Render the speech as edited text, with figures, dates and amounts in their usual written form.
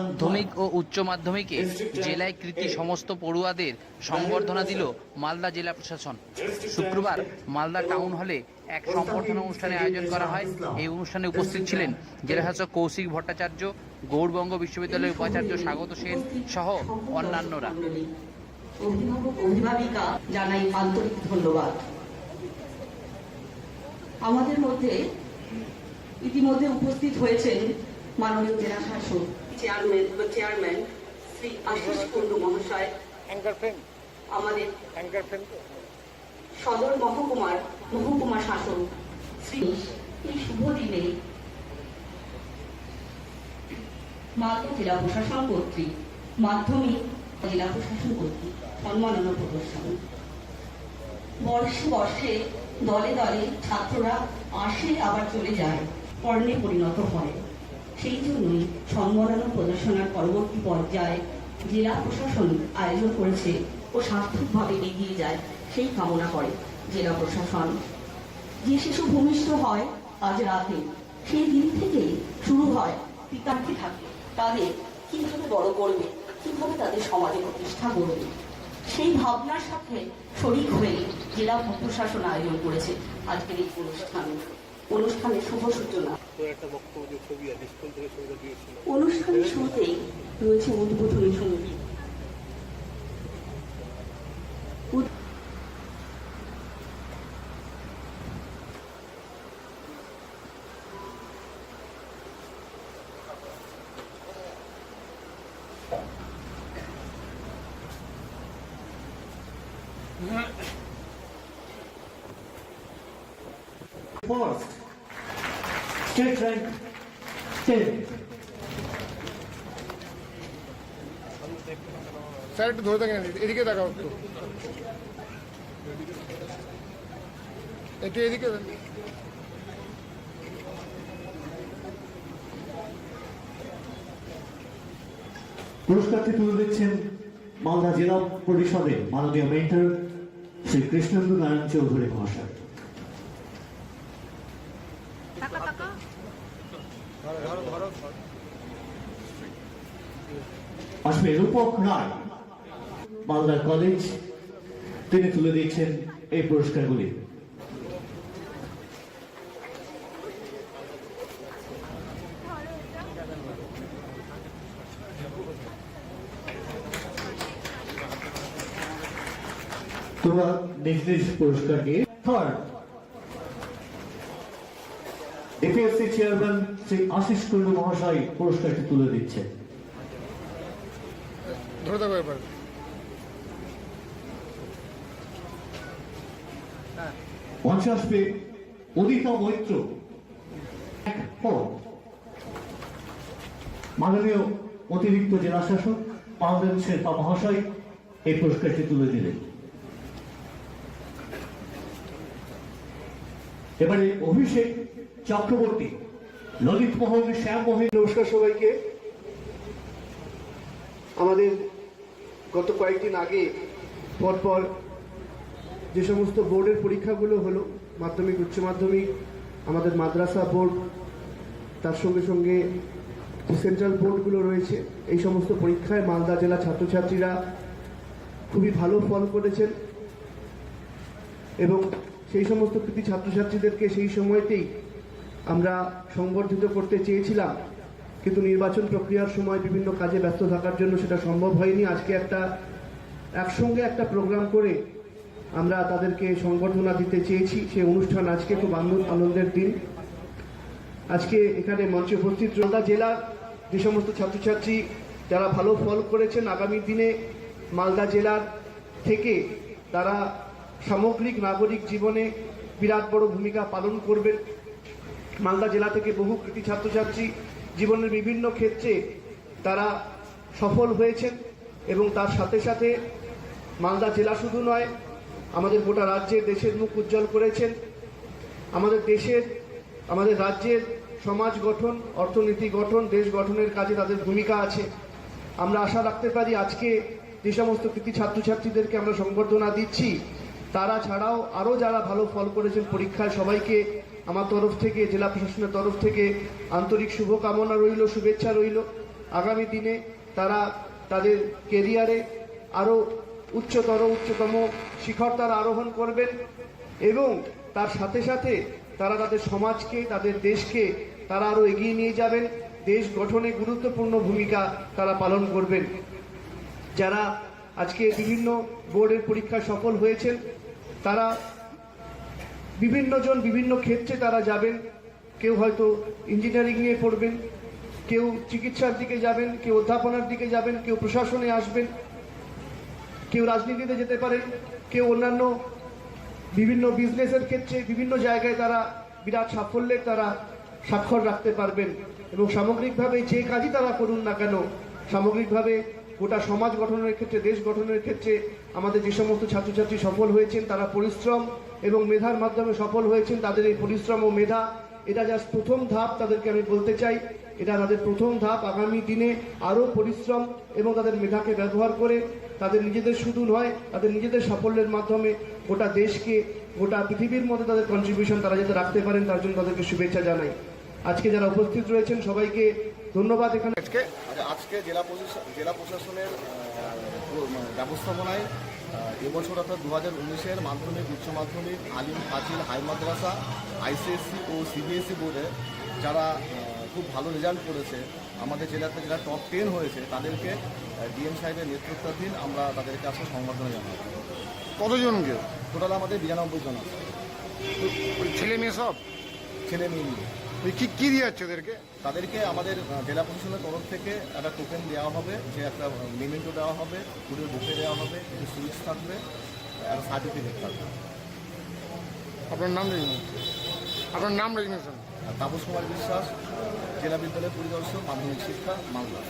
মাধ্যমিক ও উচ্চ মাধ্যমিকে জেলায় কৃতী সমস্ত পড়ুয়াদের সংবর্ধনা দিল মালদা জেলা প্রশাসন। শুক্রবার মালদা টাউন হলে এক সংবর্ধনা অনুষ্ঠানের আয়োজন করা হয়। এই অনুষ্ঠানে উপস্থিত ছিলেন জেলাশাসক কৌশিক ভট্টাচার্য, গৌড়বঙ্গ বিশ্ববিদ্যালয়ের উপাচার্য স্বাগত সেন সহ অন্যান্যরা। অভিভাবক অভিভাবিকা জানাই আন্তরিক ধন্যবাদ। আমাদের মধ্যে ইতিমধ্যে উপস্থিত হয়েছেন মাননীয় জেলা শাসক চেয়ারম্যান শ্রী আশিস কুন্ডু মহাশয়, আমাদের সদর মহকুমা শাসক শ্রী। এই শুভ দিনে মালদা জেলা প্রশাসন কর্তৃক মাধ্যমিক জেলা প্রশাসন কর্তৃক সম্মাননা প্রদর্শন। বর্ষে বর্ষে দলে দলে ছাত্ররা আসে আবার চলে যায়, কর্ণে পরিণত হয়। সেই জন্যই সম্মাননা প্রদর্শনের পরবর্তী পর্যায়ে জেলা প্রশাসন আয়োজন করেছে ও সার্থকভাবে এগিয়ে যায় সেই কামনা করে জেলা প্রশাসন। যে শিশু ভূমিষ্ঠ হয় আজ রাতে, সেই দিন থেকেই শুরু হয় পিতাকে থাকে তাদের কিভাবে বড় করবে, কিভাবে তাদের সমাজে প্রতিষ্ঠা করবে। সেই ভাবনার সাথে শরিক হয়ে জেলা প্রশাসন আয়োজন করেছে আজকের এই অনুষ্ঠানের শুভ সূচনা। অনুষ্ঠানের শুরুতেই রয়েছে উদ্বোধনী সঙ্গীত। First, state rank 10. স্যার একটু ধরে থাকেন, এদিকে দেখাও, একটু এদিকে। পুরস্কারটি তুলে দিচ্ছেন মালদা জেলা পরিষদের মাননীয় মেন্টর শ্রী কৃষ্ণেন্দু নারায়ণ চৌধুরী মহাশয়। আসবে রূপক রায়, মালদা কলেজ, তিনি তুলে দিচ্ছেন এই পুরস্কারগুলি। তোমরা নিজ নিজ পুরস্কার নিয়ে। Third, DPSC chairman Shri Ashis Kundu মহাশয় পুরস্কারটি তুলে দিচ্ছেন। ধরে থাকো এবার। মঞ্চে আসবে উদিতা মৈত্র, মাননীয় অতিরিক্ত জেলা শাসক পালদেন শেরপা মহাশয় এই পুরস্কারটি তুলে দিলেন। এবারে অভিষেক চক্রবর্তী, ললিত মোহন, শ্যাম মোহন। নমস্কার সবাইকে। আমাদের গত কয়েকদিন আগে পরপর যে সমস্ত বোর্ডের পরীক্ষাগুলো হলো, মাধ্যমিক, উচ্চ মাধ্যমিক, আমাদের মাদ্রাসা বোর্ড, তার সঙ্গে সঙ্গে যে সেন্ট্রাল বোর্ডগুলো রয়েছে, এই সমস্ত পরীক্ষায় মালদা জেলা ছাত্রছাত্রীরা খুবই ভালো ফল করেছেন এবং সেই সমস্ত কৃতী ছাত্রছাত্রীদেরকে সেই সময়তেই আমরা সংবর্ধিত করতে চেয়েছিলাম, কিন্তু নির্বাচন প্রক্রিয়ার সময় বিভিন্ন কাজে ব্যস্ত থাকার জন্য সেটা সম্ভব হয়নি। আজকে একসঙ্গে একটা প্রোগ্রাম করে আমরা তাদেরকে সংবর্ধনা দিতে চেয়েছি। সেই অনুষ্ঠান আজকে খুব আনন্দের দিন। আজকে এখানে মঞ্চে উপস্থিত মালদা জেলার যে সমস্ত ছাত্রছাত্রী যারা ভালো ফল করেছেন, আগামী দিনে মালদা জেলার থেকে তারা সামগ্রিক নাগরিক জীবনে বিরাট বড় ভূমিকা পালন করবেন। মালদা জেলা থেকে বহু কৃতী ছাত্রছাত্রী জীবনের বিভিন্ন ক্ষেত্রে তারা সফল হয়েছেন এবং তার সাথে সাথে মালদা জেলা শুধু নয়, আমাদের গোটা রাজ্যের, দেশের মুখ উজ্জ্বল করেছেন। আমাদের রাজ্যের সমাজ গঠন, অর্থনীতি গঠন, দেশ গঠনের কাজে তাদের ভূমিকা আছে। আমরা আশা রাখতে পারি আজকে যে সমস্ত কৃতী ছাত্রছাত্রীদেরকে আমরা সংবর্ধনা দিচ্ছি, তারা ছাড়াও আরও যারা ভালো ফল করেছেন পরীক্ষায়, সবাইকে আমার তরফ থেকে, জেলা প্রশাসনের তরফ থেকে আন্তরিক শুভকামনা রইল, শুভেচ্ছা রইল। আগামী দিনে তারা তাদের কেরিয়ারে আরও উচ্চতম শিখর তারা আরোহণ করবেন এবং তার সাথে সাথে তারা তাদের সমাজকে, তাদের দেশকে তারা আরও এগিয়ে নিয়ে যাবেন, দেশ গঠনে গুরুত্বপূর্ণ ভূমিকা তারা পালন করবেন। যারা আজকে বিভিন্ন বোর্ডের পরীক্ষায় সফল হয়েছেন তারা বিভিন্ন ক্ষেত্রে তারা যাবেন। কেউ হয়তো ইঞ্জিনিয়ারিং নিয়ে পড়বেন, কেউ চিকিৎসার দিকে যাবেন, কেউ অধ্যাপনার দিকে যাবেন, কেউ প্রশাসনে আসবেন, কেউ রাজনীতিতে যেতে পারেন, কেউ অন্যান্য বিভিন্ন বিজনেসের ক্ষেত্রে বিভিন্ন জায়গায় তারা বিরাট সাফল্যের তারা স্বাক্ষর রাখতে পারবেন এবং সামগ্রিকভাবে যে কাজই তারা করুন না কেন, সামগ্রিকভাবে গোটা সমাজ গঠনের ক্ষেত্রে, দেশ গঠনের ক্ষেত্রে আমাদের যে সমস্ত ছাত্রছাত্রী সফল হয়েছেন তারা পরিশ্রম এবং মেধার মাধ্যমে সফল হয়েছেন। তাদের এই পরিশ্রম ও মেধা এটা জাস্ট প্রথম ধাপ, তাদেরকে আমি বলতে চাই এটা তাদের প্রথম ধাপ। আগামী দিনে আরও পরিশ্রম এবং তাদের মেধাকে ব্যবহার করে তাদের নিজেদের শুধু নয়, তাদের নিজেদের সাফল্যের মাধ্যমে গোটা দেশকে, গোটা পৃথিবীর মধ্যে তাদের কন্ট্রিবিউশন তারা যাতে রাখতে পারেন তার জন্য তাদেরকে শুভেচ্ছা জানাই। আজকে যারা উপস্থিত রয়েছেন সবাইকে ধন্যবাদ। এখানে আজকে জেলা প্রশাসনের ব্যবস্থাপনায় এবছর অর্থাৎ 2019-এর মাধ্যমিক, উচ্চ মাধ্যমিক, আলিম, ফাজিল, হাই মাদ্রাসা, আইসিএসসি ও সিবিএসই বোর্ডে যারা খুব ভালো রেজাল্ট করেছে, আমাদের জেলাতে যারা টপ 10 হয়েছে তাদেরকে ডিএম সাহেবের নেতৃত্বাধীন আমরা তাদেরকে আজকে সংবর্ধনা জানাই। কতজনকে? টোটাল আমাদের 92 জন আছে, ছেলে মেয়ে সব? ছেলে মেয়ে নিয়ে। কি দিয়ে যাচ্ছে ওদেরকে? তাদেরকে আমাদের জেলা প্রশাসনের তরফ থেকে একটা টোকেন দেওয়া হবে, যে একটা মেমেন্টো দেওয়া হবে, পুরো বুকে দেওয়া হবে, কিছু সুইচ থাকবে, একটা সার্টিফিকেট থাকবে। আপনার নাম রেজিগনেশন? তাপস কুমার বিশ্বাস, জেলা বিদ্যালয় পরিদর্শক, মাধ্যমিক শিক্ষা, মালদা।